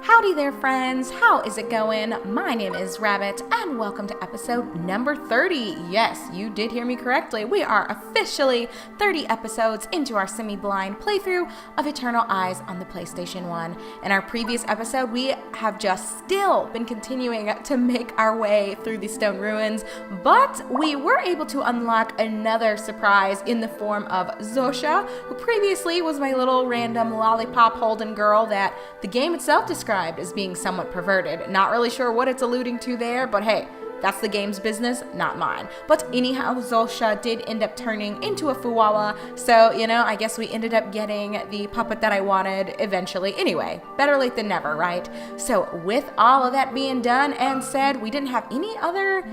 Howdy there, friends. How is it going? My name is Rabbit, and welcome to episode number 30. Yes, you did hear me correctly. We are officially 30 episodes into our semi-blind playthrough of Eternal Eyes on the PlayStation 1. In our previous episode, we have just still been continuing to make our way through the stone ruins, but we were able to unlock another surprise in the form of Zosha, who previously was my little random lollipop-holding girl that the game itself described as being somewhat perverted. Not really sure what it's alluding to there, but hey, that's the game's business, not mine. But anyhow, Zosha did end up turning into a Fuwawa, so, I guess we ended up getting the puppet that I wanted eventually. Anyway, better late than never, right? So with all of that being done and said, we didn't have any other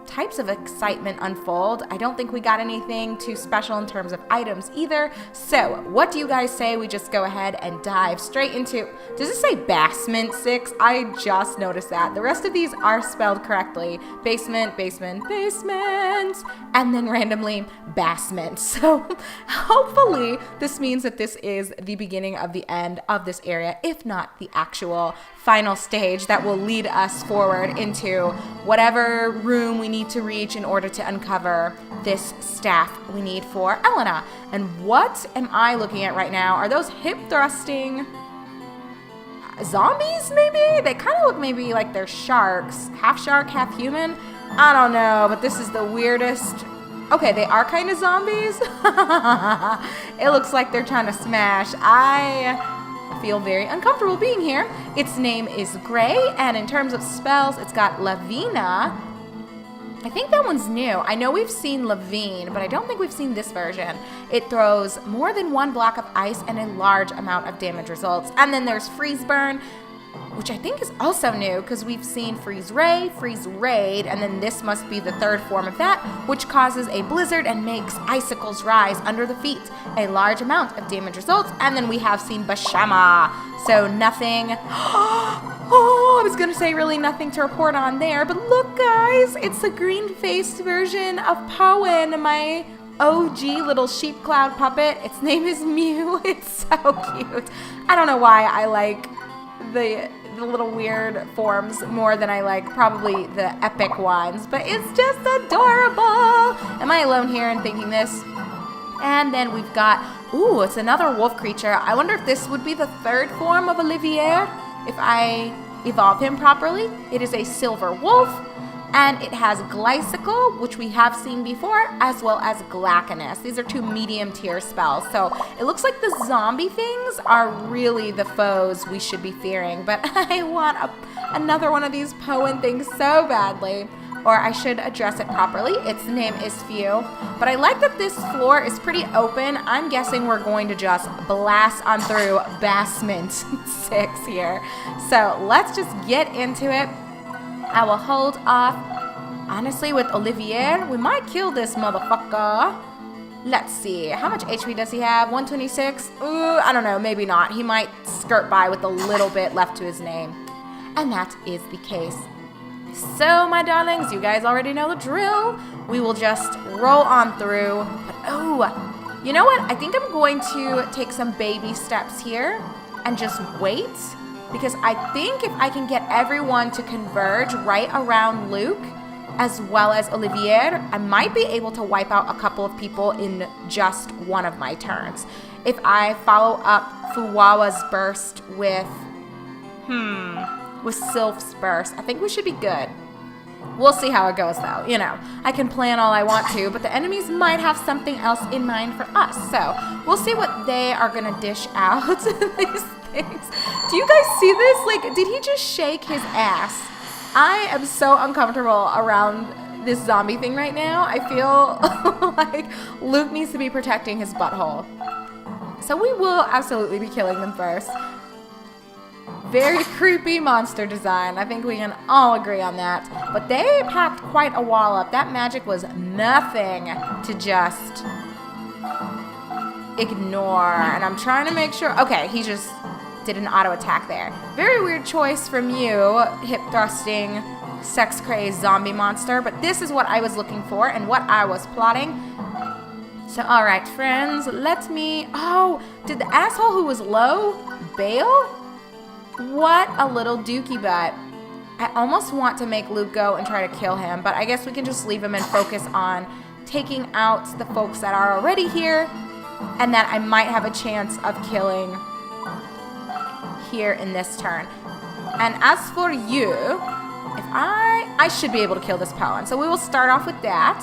types of excitement unfold. I don't think we got anything too special in terms of items either. So what do you guys say we just go ahead and dive straight into, does it say basement 6? I just noticed that. The rest of these are spelled correctly. Basement, basement, basement, and then randomly basement. So hopefully this means that this is the beginning of the end of this area, if not the actual final stage that will lead us forward into whatever room we need to reach in order to uncover this staff we need for Elena. And what am I looking at right now? Are those hip thrusting zombies maybe? They kind of look maybe like they're sharks. Half shark, half human? I don't know, but this is the weirdest. Okay, they are kind of zombies. It looks like they're trying to smash. I feel very uncomfortable being here. Its name is Gray, and in terms of spells, it's got Lavina. I think that one's new. I know we've seen Levine, but I don't think we've seen this version. It throws more than one block of ice and a large amount of damage results. And then there's Freeze Burn, which I think is also new because we've seen Freeze Ray, Freeze Raid, and then this must be the third form of that, which causes a blizzard and makes icicles rise under the feet. A large amount of damage results. And then we have seen Bashama. So nothing. Oh, I was going to say really nothing to report on there, but look guys, it's the green-faced version of Poen, my OG little sheep cloud puppet. Its name is Mew. It's so cute. I don't know why I like the little weird forms more than I like probably the epic ones, but it's just adorable. Am I alone here in thinking this? And then we've got, ooh, it's another wolf creature. I wonder if this would be the third form of Olivier if I evolve him properly. It is a silver wolf, and it has Glycicle, which we have seen before, as well as Glackiness. These are two medium tier spells. So it looks like the zombie things are really the foes we should be fearing, but I want another one of these Poen things so badly. Or I should address it properly. Its name is Few. But I like that this floor is pretty open. I'm guessing we're going to just blast on through basement 6 here. So let's just get into it. I will hold off. Honestly, with Olivier, we might kill this motherfucker. Let's see. How much HP does he have? 126? Ooh, I don't know. Maybe not. He might skirt by with a little bit left to his name. And that is the case. So, my darlings, you guys already know the drill. We will just roll on through. But, oh, you know what? I think I'm going to take some baby steps here and just wait. Because I think if I can get everyone to converge right around Luke, as well as Olivier, I might be able to wipe out a couple of people in just one of my turns. If I follow up Fuwawa's burst with Sylph's burst, I think we should be good. We'll see how it goes though. I can plan all I want to, but the enemies might have something else in mind for us. So we'll see what they are gonna dish out. These things. Do you guys see this? Like, did he just shake his ass? I am so uncomfortable around this zombie thing right now. I feel like Luke needs to be protecting his butthole. So we will absolutely be killing them first. Very creepy monster design. I think we can all agree on that. But they packed quite a wall up. That magic was nothing to just ignore. And I'm trying to make sure. Okay, he just did an auto attack there. Very weird choice from you, hip thrusting, sex crazed zombie monster. But this is what I was looking for and what I was plotting. So, all right, friends, let me. Oh, did the asshole who was low bail? What a little dookie butt. I almost want to make Luke go and try to kill him, but I guess we can just leave him and focus on taking out the folks that are already here, and that I might have a chance of killing here in this turn. And as for you, if I should be able to kill this Poen, so we will start off with that.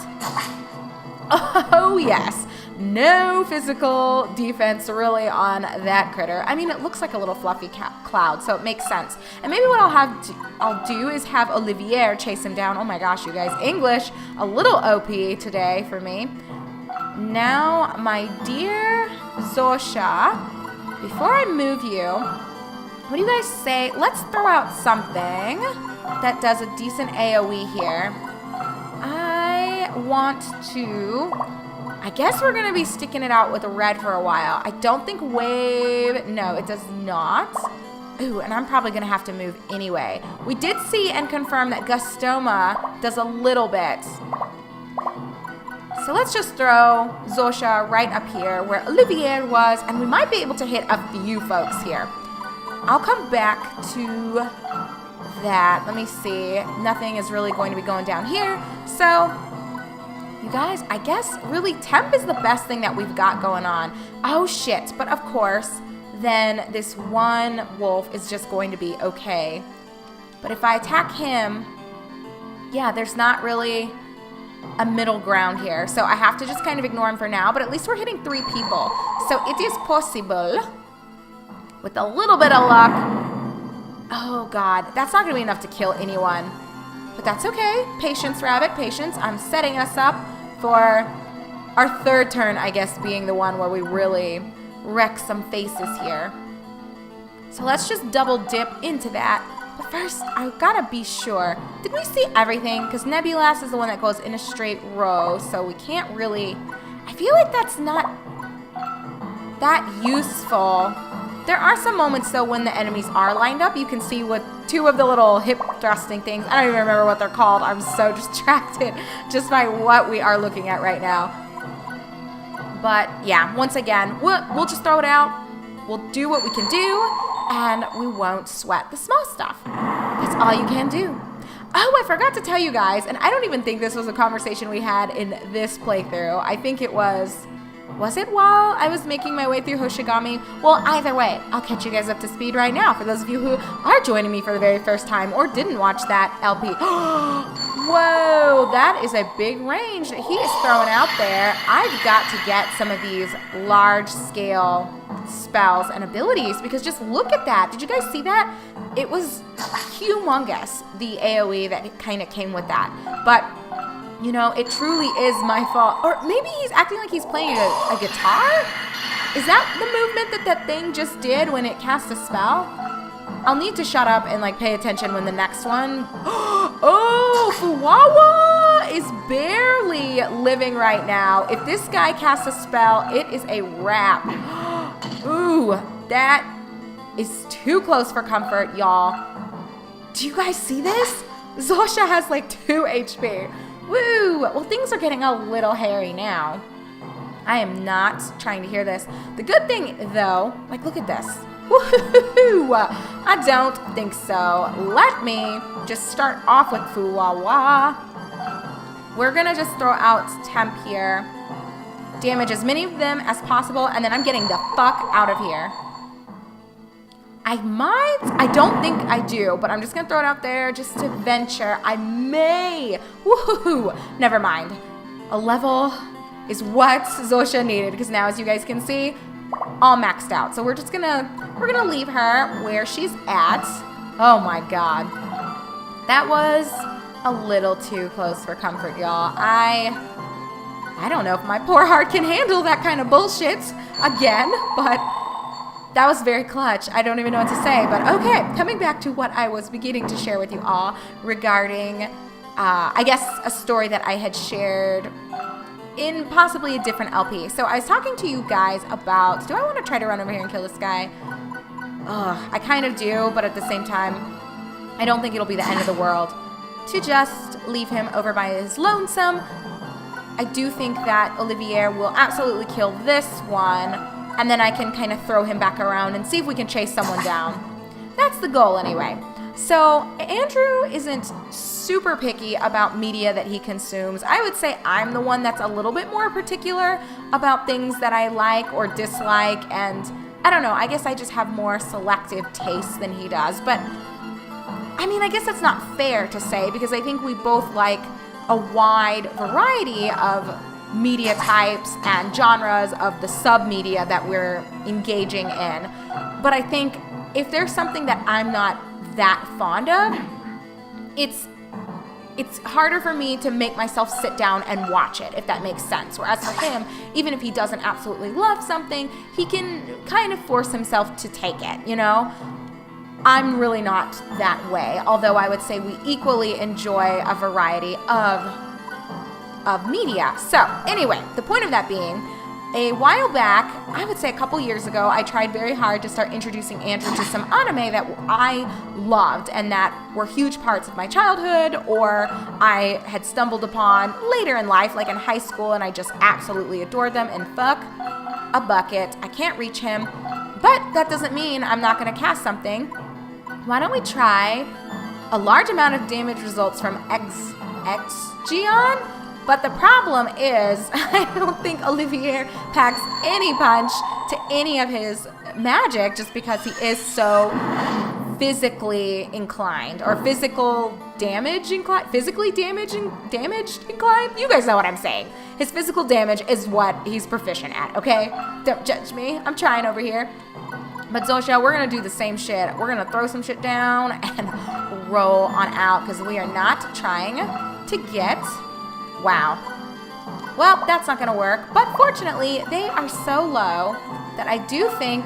Oh yes, no physical defense really on that critter. I mean, it looks like a little fluffy cloud, so it makes sense. And maybe what I'll do is have Olivier chase him down. Oh my gosh, you guys, English a little OP today for me. Now, my dear Zosha, before I move you, what do you guys say? Let's throw out something that does a decent AoE here. I want to... I guess we're going to be sticking it out with red for a while. I don't think wave... No, it does not. Ooh, and I'm probably going to have to move anyway. We did see and confirm that Gustoma does a little bit. So let's just throw Zosha right up here where Olivier was, and we might be able to hit a few folks here. I'll come back to that. Let me see. Nothing is really going to be going down here. So, you guys, I guess really temp is the best thing that we've got going on. Oh, shit. But of course, then this one wolf is just going to be okay. But if I attack him, yeah, there's not really a middle ground here. So I have to just kind of ignore him for now. But at least we're hitting 3 people. So it is possible, with a little bit of luck. Oh, God. That's not going to be enough to kill anyone. But that's okay. Patience, rabbit, patience. I'm setting us up for our 3rd turn, I guess, being the one where we really wreck some faces here. So let's just double dip into that. But first, I've got to be sure. Did we see everything? Because Nebulas is the one that goes in a straight row, so we can't really... I feel like that's not that useful. There are some moments, though, when the enemies are lined up. You can see with 2 of the little hip thrusting things. I don't even remember what they're called. I'm so distracted just by what we are looking at right now. But, yeah, once again, we'll just throw it out. We'll do what we can do, and we won't sweat the small stuff. That's all you can do. Oh, I forgot to tell you guys, and I don't even think this was a conversation we had in this playthrough. I think it was... Was it while I was making my way through Hoshigami? Well, either way, I'll catch you guys up to speed right now for those of you who are joining me for the very first time or didn't watch that LP. Whoa, that is a big range that he is throwing out there. I've got to get some of these large-scale spells and abilities because just look at that. Did you guys see that? It was humongous, the AoE that kind of came with that. But... you know, it truly is my fault. Or maybe he's acting like he's playing a guitar? Is that the movement that thing just did when it cast a spell? I'll need to shut up and, like, pay attention when the next one... Oh, Fuwawa is barely living right now. If this guy casts a spell, it is a wrap. Ooh, that is too close for comfort, y'all. Do you guys see this? Zosha has, like, 2 HP. Woo! Well, things are getting a little hairy now. I am not trying to hear this. The good thing, though, like, look at this. Woohoo! I don't think so. Let me just start off with Fuwawa. We're gonna just throw out temp here. Damage as many of them as possible, and then I'm getting the fuck out of here. I don't think I do, but I'm just going to throw it out there just to venture. I may. Woohoo! Never mind. A level is what Zosha needed, because now, as you guys can see, all maxed out. So we're gonna leave her where she's at. Oh my god. That was a little too close for comfort, y'all. I don't know if my poor heart can handle that kind of bullshit again, but... that was very clutch. I don't even know what to say, but okay. Coming back to what I was beginning to share with you all regarding, I guess, a story that I had shared in possibly a different LP. So I was talking to you guys about, do I want to try to run over here and kill this guy? Ugh, I kind of do, but at the same time, I don't think it'll be the end of the world to just leave him over by his lonesome. I do think that Olivier will absolutely kill this one, and then I can kind of throw him back around and see if we can chase someone down. that's the goal anyway. So Andrew isn't super picky about media that he consumes. I would say I'm the one that's a little bit more particular about things that I like or dislike, and I don't know, I guess I just have more selective tastes than he does. But I mean, I guess that's not fair to say, because I think we both like a wide variety of media types and genres of the sub-media that we're engaging in. But I think if there's something that I'm not that fond of, it's harder for me to make myself sit down and watch it, if that makes sense. Whereas for him, even if he doesn't absolutely love something, he can kind of force himself to take it, you know? I'm really not that way, although I would say we equally enjoy a variety of media. So anyway, the point of that being, a while back, I would say a couple years ago, I tried very hard to start introducing Andrew to some anime that I loved and that were huge parts of my childhood, or I had stumbled upon later in life, like in high school, and I just absolutely adored them. And fuck a bucket, I can't reach him. But that doesn't mean I'm not going to cast something. Why don't we try a large amount of damage results from Exgion? But the problem is, I don't think Olivier packs any punch to any of his magic, just because he is so physically inclined, or physically damaged inclined. You guys know what I'm saying. His physical damage is what he's proficient at, okay? Don't judge me. I'm trying over here. But Zosha, we're going to do the same shit. We're going to throw some shit down and roll on out, because we are not trying to get... Wow. Well, that's not going to work. But fortunately, they are so low that I do think...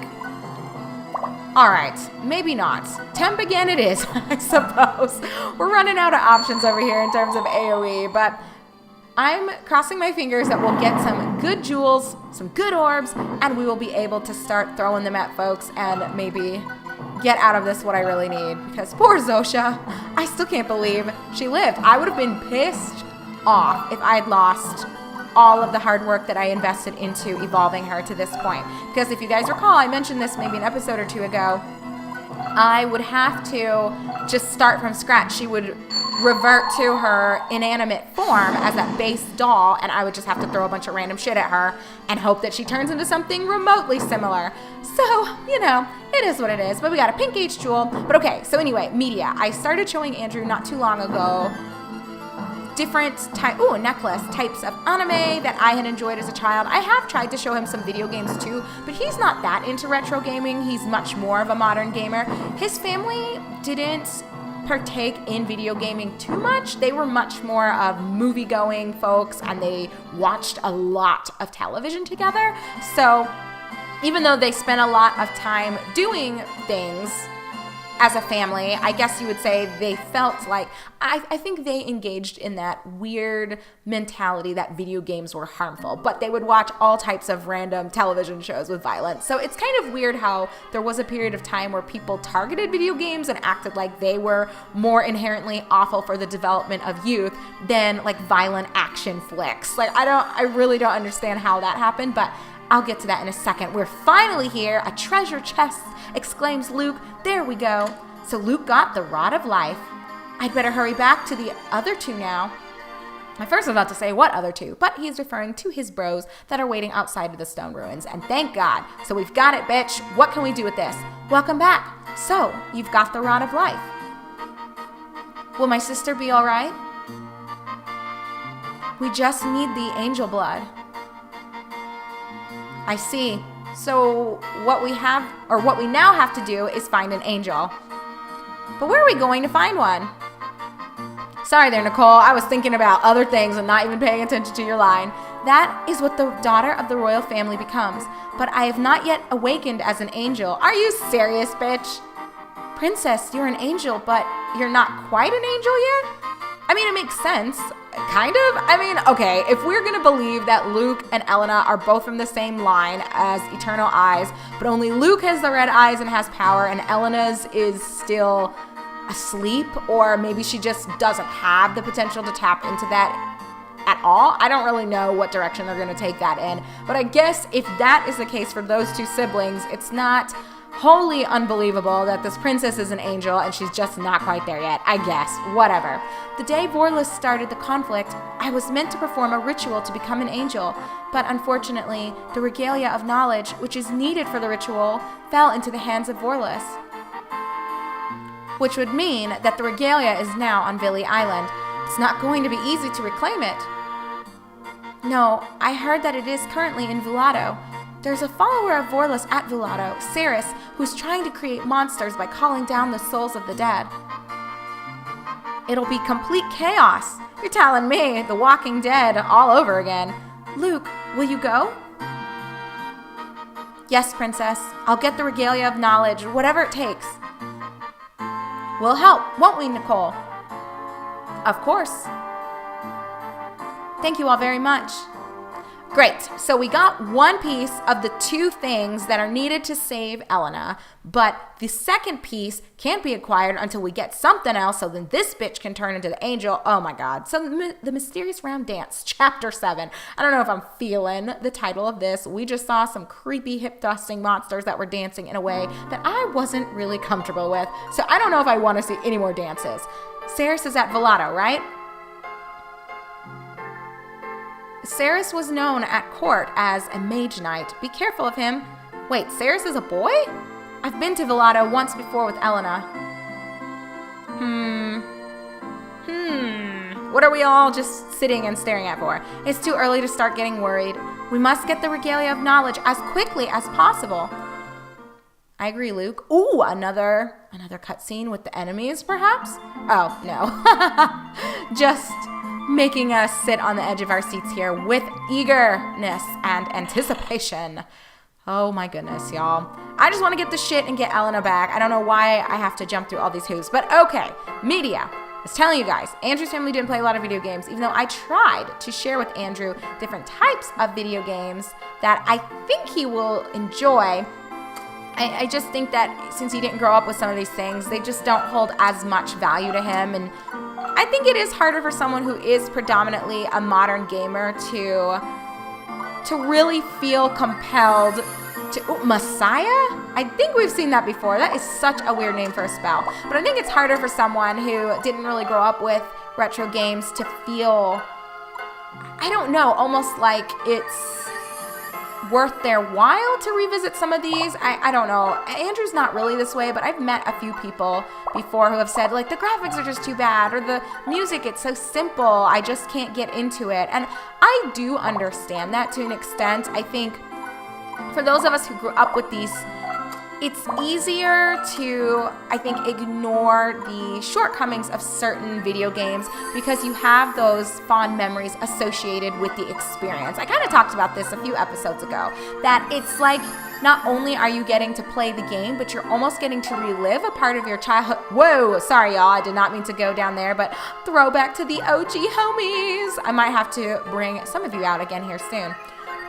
All right, maybe not. Temp again it is, I suppose. We're running out of options over here in terms of AoE, but I'm crossing my fingers that we'll get some good jewels, some good orbs, and we will be able to start throwing them at folks and maybe get out of this what I really need. Because poor Zosha, I still can't believe she lived. I would have been pissed off if I had lost all of the hard work that I invested into evolving her to this point. Because if you guys recall, I mentioned this maybe an episode or two ago, I would have to just start from scratch. She would revert to her inanimate form as that base doll, and I would just have to throw a bunch of random shit at her and hope that she turns into something remotely similar. So, you know, it is what it is. But we got a pink H jewel. But okay, so anyway, media. I started showing Andrew not too long ago different necklace types of anime that I had enjoyed as a child. I have tried to show him some video games too, but he's not that into retro gaming. He's much more of a modern gamer. His family didn't partake in video gaming too much. They were much more of movie-going folks, and they watched a lot of television together. So even though they spent a lot of time doing things as a family, I guess you would say they felt like, I think they engaged in that weird mentality that video games were harmful, but they would watch all types of random television shows with violence. So it's kind of weird how there was a period of time where people targeted video games and acted like they were more inherently awful for the development of youth than like violent action flicks. Like, I really don't understand how that happened, but I'll get to that in a second. We're finally here. A treasure chest, exclaims Luke. There we go. So Luke got the Rod of Life. I'd better hurry back to the other two now. I first was about to say what other two, but he's referring to his bros that are waiting outside of the stone ruins. And thank God. So we've got it, bitch. What can we do with this? Welcome back. So you've got the Rod of Life. Will my sister be all right? We just need the angel blood. I see. So what we now have to do is find an angel. But where are we going to find one? Sorry there, Nicole. I was thinking about other things and not even paying attention to your line. That is what the daughter of the royal family becomes. But I have not yet awakened as an angel. Are you serious, bitch? Princess, you're an angel, but you're not quite an angel yet? I mean, it makes sense. Kind of. I mean, okay, if we're going to believe that Luke and Elena are both from the same line as Eternal Eyes, but only Luke has the red eyes and has power, and Elena's is still asleep, or maybe she just doesn't have the potential to tap into that at all. I don't really know what direction they're going to take that in, but I guess if that is the case for those two siblings, it's not wholly unbelievable that this princess is an angel and she's just not quite there yet. I guess. Whatever. The day Vorlis started the conflict, I was meant to perform a ritual to become an angel, but unfortunately, the regalia of knowledge, which is needed for the ritual, fell into the hands of Vorlis. Which would mean that the regalia is now on Vili Island. It's not going to be easy to reclaim it. No, I heard that it is currently in Vulato. There's a follower of Vorlis at Vulato, Ceres, who's trying to create monsters by calling down the souls of the dead. It'll be complete chaos. You're telling me The Walking Dead all over again. Luke, will you go? Yes, Princess. I'll get the regalia of knowledge, whatever it takes. We'll help, won't we, Nicole? Of course. Thank you all very much. Great, so we got one piece of the two things that are needed to save Elena, but the second piece can't be acquired until we get something else, so then this bitch can turn into the angel. Oh my god. So the Mysterious Round Dance, Chapter 7. I don't know if I'm feeling the title of this. We just saw some creepy hip-thrusting monsters that were dancing in a way that I wasn't really comfortable with, so I don't know if I want to see any more dances. Ceres is at Vulato, right? Ceres was known at court as a mage knight. Be careful of him. Wait, Ceres is a boy? I've been to Vulato once before with Elena. What are we all just sitting and staring at for? It's too early to start getting worried. We must get the regalia of knowledge as quickly as possible. I agree, Luke. Ooh, another cutscene with the enemies, perhaps? Oh, no. Just making us sit on the edge of our seats here with eagerness and anticipation. Oh my goodness, y'all. I just want to get the shit and get Elena back. I don't know why I have to jump through all these hoops, but okay. Media. I was telling you guys, Andrew's family didn't play a lot of video games, even though I tried to share with Andrew different types of video games that I think he will enjoy. I just think that since he didn't grow up with some of these things, they just don't hold as much value to him, and I think it is harder for someone who is predominantly a modern gamer to really feel compelled to... Messiah? I think we've seen that before. That is such a weird name for a spell. But I think it's harder for someone who didn't really grow up with retro games to feel, I don't know, almost like it's worth their while to revisit some of these. I don't know. Andrew's not really this way, but I've met a few people before who have said, like, the graphics are just too bad, or the music, it's so simple, I just can't get into it. And I do understand that to an extent. I think for those of us who grew up with these, it's easier to, I think, ignore the shortcomings of certain video games because you have those fond memories associated with the experience. I kind of talked about this a few episodes ago, that it's like not only are you getting to play the game, but you're almost getting to relive a part of your childhood. Whoa, sorry y'all, I did not mean to go down there, but throwback to the OG homies. I might have to bring some of you out again here soon.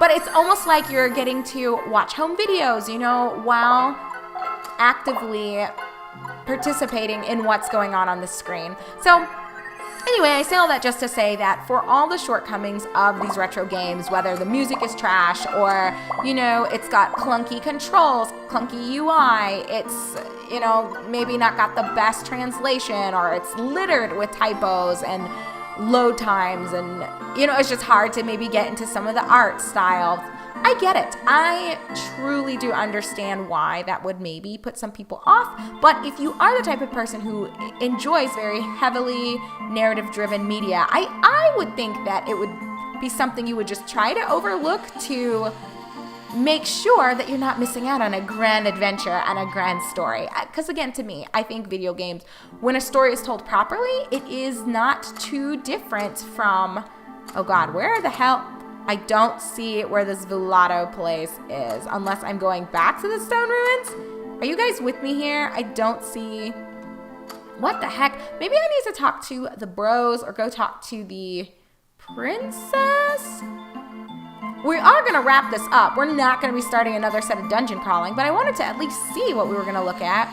But it's almost like you're getting to watch home videos, you know, while actively participating in what's going on the screen. So anyway, I say all that just to say that for all the shortcomings of these retro games, whether the music is trash or, you know, it's got clunky controls, clunky UI, it's, you know, maybe not got the best translation, or it's littered with typos and load times, and, you know, it's just hard to maybe get into some of the art styles. I get it. I truly do understand why that would maybe put some people off, but if you are the type of person who enjoys very heavily narrative-driven media, I would think that it would be something you would just try to overlook to make sure that you're not missing out on a grand adventure and a grand story. Because again, to me, I think video games, when a story is told properly, it is not too different from, oh god, where the hell? I don't see where this Vulato place is, unless I'm going back to the stone ruins. Are you guys with me here? I don't see. What the heck? Maybe I need to talk to the bros or go talk to the princess? We are going to wrap this up. We're not going to be starting another set of dungeon crawling, but I wanted to at least see what we were going to look at.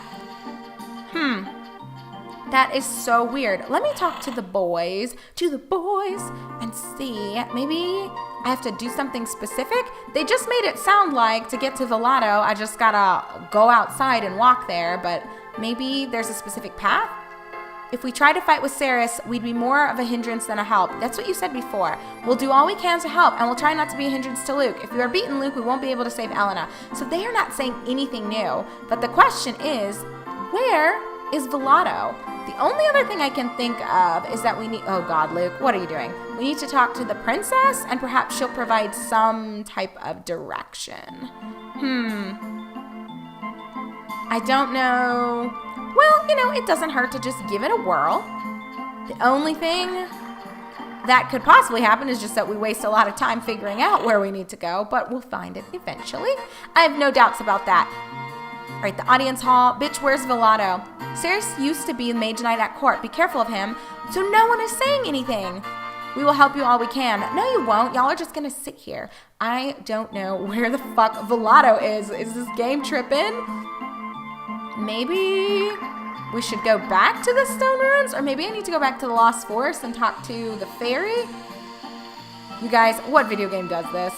That is so weird. Let me talk to the boys, and see. Maybe I have to do something specific. They just made it sound like to get to Velato, I just gotta go outside and walk there, but maybe there's a specific path? If we try to fight with Ceres, we'd be more of a hindrance than a help. That's what you said before. We'll do all we can to help, and we'll try not to be a hindrance to Luke. If we are beaten Luke, we won't be able to save Elena. So they are not saying anything new. But the question is, where is Velato? The only other thing I can think of is that we need... Oh God, Luke, what are you doing? We need to talk to the princess, and perhaps she'll provide some type of direction. I don't know... Well, you know, it doesn't hurt to just give it a whirl. The only thing that could possibly happen is just that we waste a lot of time figuring out where we need to go, but we'll find it eventually. I have no doubts about that. All right, the audience hall. Bitch, where's Velato? Ceres used to be Mage Knight at court. Be careful of him. So no one is saying anything. We will help you all we can. No, you won't. Y'all are just going to sit here. I don't know where the fuck Velato is. Is this game tripping? Maybe we should go back to the stone ruins, or maybe I need to go back to the Lost Forest and talk to the fairy. You guys, what video game does this?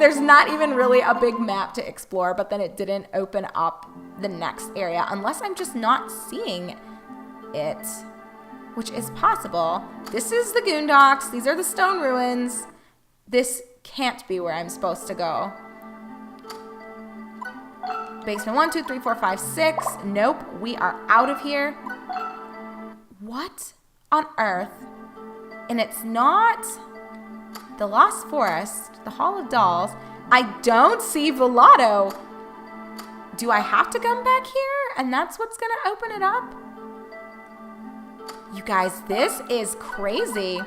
There's not even really a big map to explore, but then it didn't open up the next area unless I'm just not seeing it, which is possible. This is the Goondocks. These are the stone ruins. This can't be where I'm supposed to go. Basement 1, 2, 3, 4, 5, 6. Nope, we are out of here. What on earth? And it's not the Lost Forest, the Hall of Dolls. I don't see Velato. Do I have to come back here? And that's what's going to open it up? You guys, this is crazy.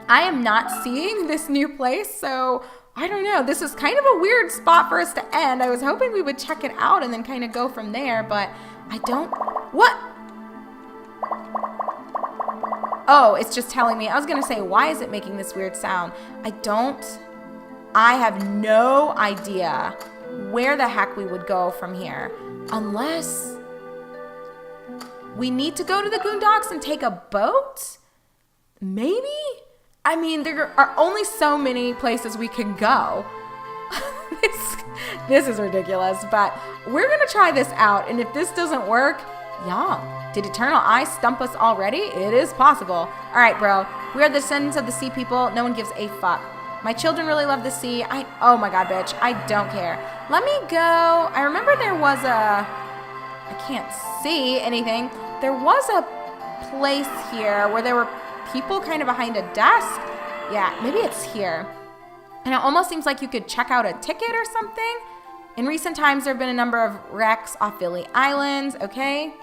I am not seeing this new place, so... I don't know. This is kind of a weird spot for us to end. I was hoping we would check it out and then kind of go from there, but I don't... What? Oh, it's just telling me. I was going to say, why is it making this weird sound? I have no idea where the heck we would go from here. Unless we need to go to the Goondocks and take a boat? Maybe? I mean, there are only so many places we can go. This is ridiculous, but we're going to try this out, and if this doesn't work, y'all, did Eternal Eye stump us already? It is possible. All right, bro. We are the descendants of the sea people. No one gives a fuck. My children really love the sea. Oh my God, bitch. I don't care. Let me go. I remember there was I can't see anything. There was a place here where there were people kind of behind a desk. Yeah, maybe it's here. And it almost seems like you could check out a ticket or something. In recent times, there have been a number of wrecks off Philly Islands, okay?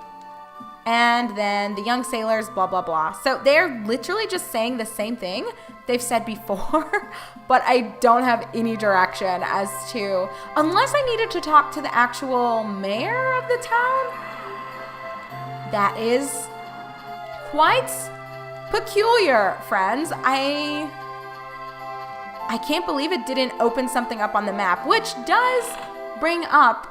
And then the young sailors, blah, blah, blah. So they're literally just saying the same thing they've said before, but I don't have any direction as to, unless I needed to talk to the actual mayor of the town. That is quite peculiar, friends. I can't believe it didn't open something up on the map, which does bring up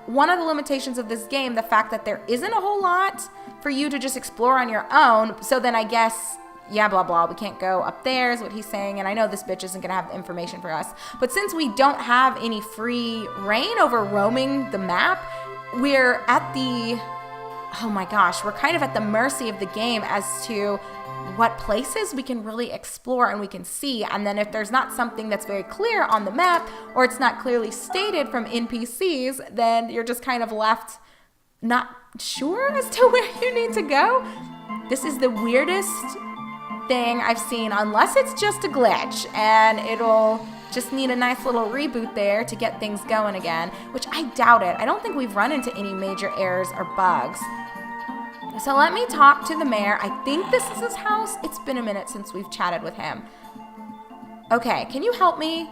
one of the limitations of this game, the fact that there isn't a whole lot for you to just explore on your own. So then I guess, yeah, blah, blah, we can't go up there is what he's saying. And I know this bitch isn't going to have the information for us. But since we don't have any free reign over roaming the map, we're at the, oh my gosh, we're kind of at the mercy of the game as to what places we can really explore and we can see. And then if there's not something that's very clear on the map, or it's not clearly stated from NPCs, then you're just kind of left not sure as to where you need to go. This is the weirdest thing I've seen, unless it's just a glitch and it'll just need a nice little reboot there to get things going again, which I doubt it. I don't think we've run into any major errors or bugs. So let me talk to the mayor. I think this is his house. It's been a minute since we've chatted with him. Okay, can you help me?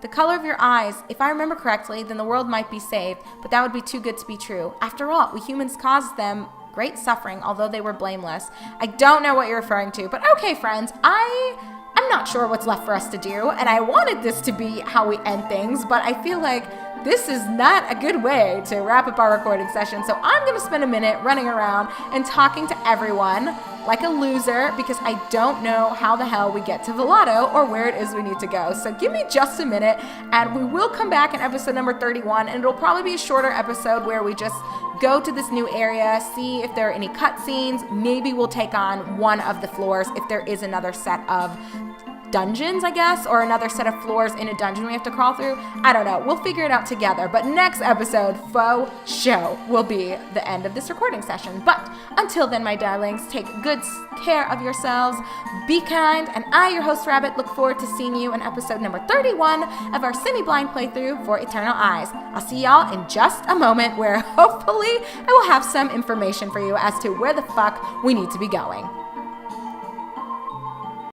The color of your eyes, if I remember correctly, then the world might be saved, but that would be too good to be true. After all, we humans caused them great suffering, although they were blameless. I don't know what you're referring to, but okay, friends, I'm not sure what's left for us to do, and I wanted this to be how we end things, but I feel like this is not a good way to wrap up our recording session, so I'm going to spend a minute running around and talking to everyone like a loser because I don't know how the hell we get to Velato or where it is we need to go. So give me just a minute and we will come back in episode number 31, and it'll probably be a shorter episode where we just go to this new area, see if there are any cutscenes. Maybe we'll take on one of the floors if there is another set of dungeons, I guess, or another set of floors in a dungeon we have to crawl through. I don't know. We'll figure it out together. But next episode, faux show, will be the end of this recording session. But until then, my darlings, take good care of yourselves. Be kind. And I, your host Rabbit, look forward to seeing you in episode number 31 of our semi-blind playthrough for Eternal Eyes. I'll see y'all in just a moment where hopefully I will have some information for you as to where the fuck we need to be going.